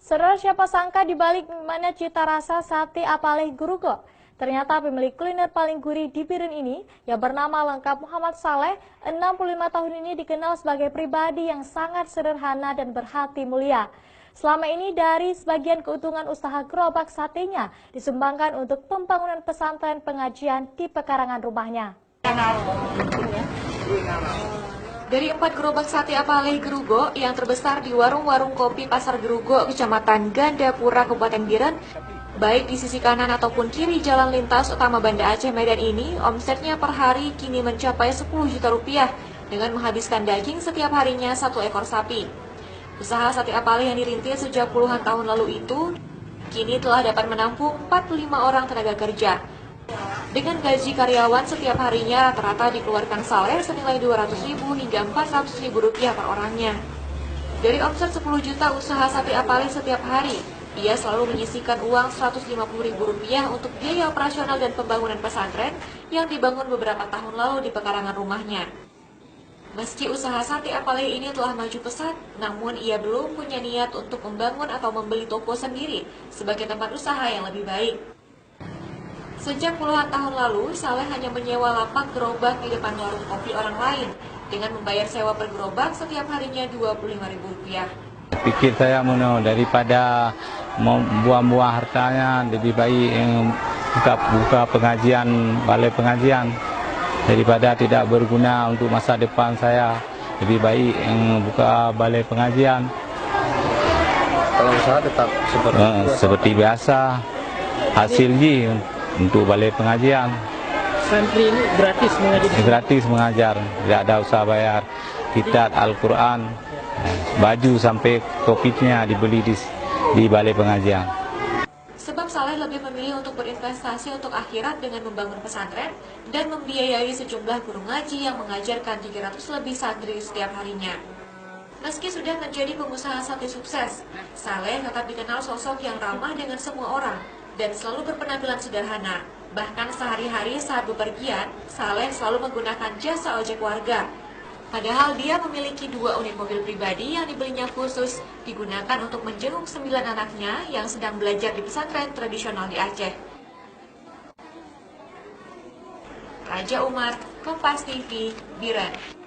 Saudara, siapa sangka di balik mana cita rasa sate apaleh Gerugo? Ternyata pemilik kuliner paling gurih di Biren ini, yang bernama lengkap Muhammad Saleh, 65 tahun ini dikenal sebagai pribadi yang sangat sederhana dan berhati mulia. Selama ini dari sebagian keuntungan usaha gerobak satenya disumbangkan untuk pembangunan pesantren pengajian di pekarangan rumahnya. Dari 4 gerobak sate apaleh Gerugo yang terbesar di warung-warung kopi Pasar Gerugo, Kecamatan Gandapura, Kabupaten Biren, baik di sisi kanan ataupun kiri jalan lintas utama Banda Aceh Medan ini, omsetnya per hari kini mencapai 10 juta rupiah dengan menghabiskan daging setiap harinya 1 ekor sapi. Usaha sate apaleh yang dirintis sejak puluhan tahun lalu itu, kini telah dapat menampung 45 orang tenaga kerja. Dengan gaji karyawan setiap harinya rata-rata dikeluarkan Saleh senilai 200.000 hingga 400.000 rupiah per orangnya. Dari omset 10 juta usaha sate apaleh setiap hari, ia selalu menyisihkan uang 150.000 rupiah untuk biaya operasional dan pembangunan pesantren yang dibangun beberapa tahun lalu di pekarangan rumahnya. Meski usaha sate apaleh ini telah maju pesat, namun ia belum punya niat untuk membangun atau membeli toko sendiri sebagai tempat usaha yang lebih baik. Sejak puluhan tahun lalu, Saleh hanya menyewa lapak gerobak di depan warung kopi orang lain dengan membayar sewa per gerobak setiap harinya Rp25.000. Pikir saya daripada membuang-buang hartanya, lebih baik buka pengajian, balai pengajian. Daripada tidak berguna untuk masa depan saya, lebih baik buka balai pengajian. Kalau usaha tetap seperti biasa, hasilnya untuk balai pengajian. Santri ini gratis mengajar? Gratis mengajar, tidak ada usaha bayar. Kitab Al-Quran, baju sampai kopinya dibeli di balai pengajian. Sebab Saleh lebih memilih untuk berinvestasi untuk akhirat dengan membangun pesantren dan membiayai sejumlah guru ngaji yang mengajarkan 300 lebih santri setiap harinya. Meski sudah menjadi pengusaha sate sukses, Saleh tetap dikenal sosok yang ramah dengan semua orang dan selalu berpenampilan sederhana. Bahkan sehari-hari saat bepergian, Saleh selalu menggunakan jasa ojek warga. Padahal dia memiliki 2 unit mobil pribadi yang dibelinya khusus digunakan untuk menjenguk 9 anaknya yang sedang belajar di pesantren tradisional di Aceh. Raja Umar, Kompas TV, Biren.